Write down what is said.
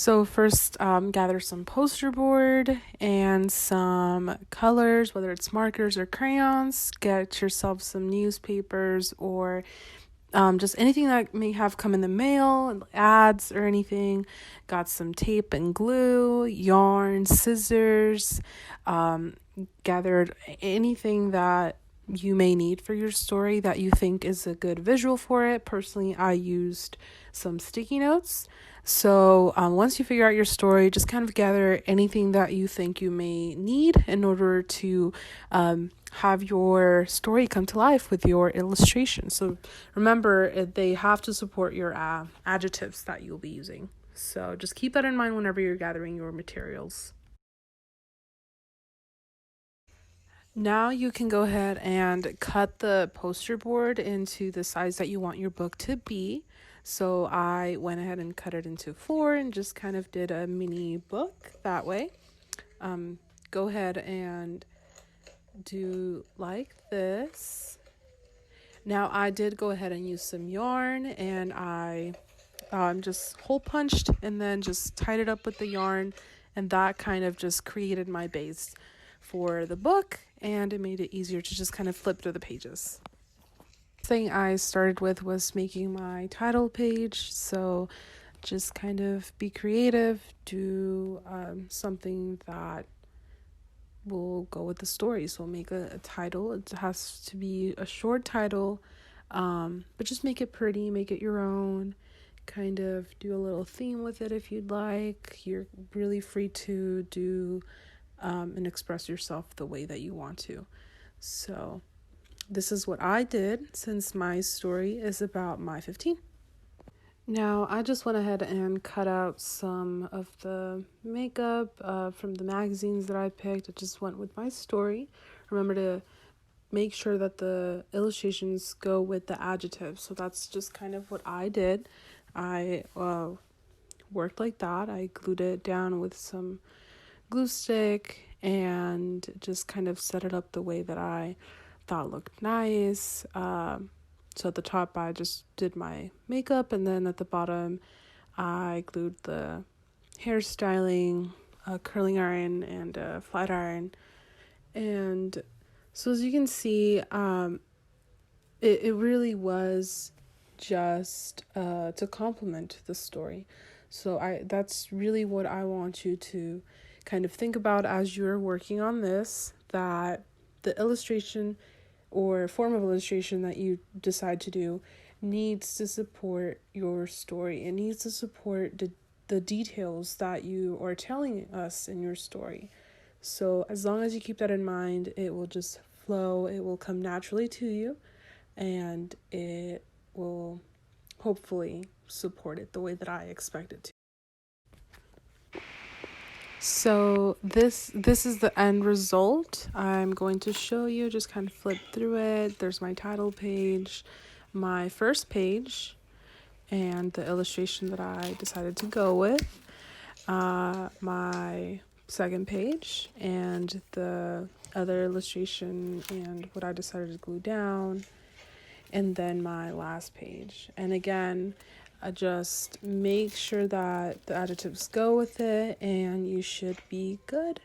So first, gather some poster board and some colors, whether it's markers or crayons. Get yourself some newspapers or just anything that may have come in the mail, ads or anything. Got some tape and glue, yarn, scissors. Gathered anything that you may need for your story that you think is a good visual for it. Personally, I used some sticky notes. So once you figure out your story, just kind of gather anything that you think you may need in order to have your story come to life with your illustration. So remember, they have to support your adjectives that you'll be using. So just keep that in mind whenever you're gathering your materials. Now you can go ahead and cut the poster board into the size that you want your book to be. So I went ahead and cut it into 4 and just kind of did a mini book that way. Go ahead and do like this. Now I did go ahead and use some yarn, and I just hole punched and then just tied it up with the yarn, and that kind of just created my base for the book, and it made it easier to just kind of flip through the pages. Thing I started with was making my title page, so just kind of be creative, do something that will go with the story. So make a title. It has to be a short title, but just make it pretty, make it your own. Kind of do a little theme with it if you'd like. You're really free to do and express yourself the way that you want to. So this is what I did since my story is about my 15. Now, I just went ahead and cut out some of the makeup from the magazines that I picked. I just went with my story. Remember to make sure that the illustrations go with the adjectives. So that's just kind of what I did. I worked like that. I glued it down with some glue stick and just kind of set it up the way that I thought looked nice. So at the top, I just did my makeup, and then at the bottom, I glued the hairstyling, a curling iron, and a flat iron. And so as you can see, it really was just to complement the story. So that's really what I want you to kind of think about as you're working on this, that the illustration or form of illustration that you decide to do needs to support your story. It needs to support the details that you are telling us in your story. So as long as you keep that in mind, it will just flow, it will come naturally to you, and it will hopefully support it the way that I expect it to. So this is the end result. I'm going to show you, just kind of flip through it. There's my title page, my first page, and the illustration that I decided to go with, my second page, and the other illustration and what I decided to glue down, and then my last page. And again, just make sure that the adjectives go with it, and you should be good.